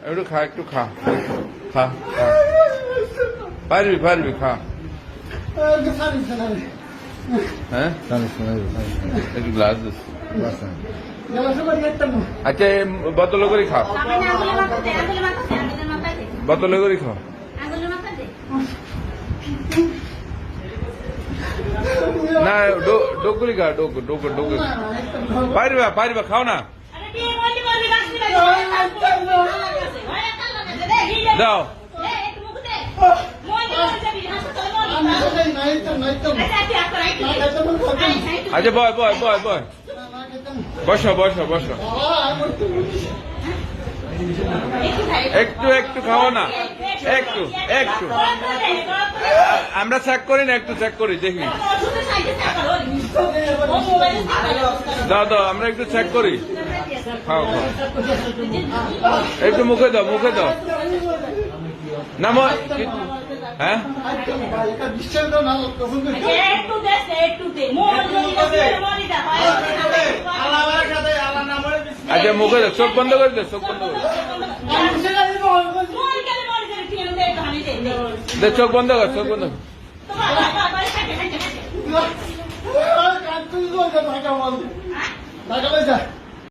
একটু খা, একটু খা, খা, খা। পারবি পারবি, খা। হ্যাঁ, একটু গ্লাস দিচ্ছি। আচ্ছা, বোতলে করে খাও, বোতলে করে খাও। না, ডোকগুলি খা, ডোক ডোক ডোক। পারবা পারবা, খাও না। দাও। আচ্ছা, বয় বয় বয় বয়, বসো বসো বসো। একটু একটু খাও না, একটু একটু। আমরা চেক করি না, একটু চেক করি, দেখি। দাও দাও, আমরা একটু চেক করি। খাও খাও, একটু মুখে দাও, মুখে দাও। না, হ্যাঁ, আচ্ছা মুখে দাও, চোখ বন্ধ করে দাও, চোখ বন্ধ করে দে, চোখ বন্ধ কর, চোখ বন্ধ কর।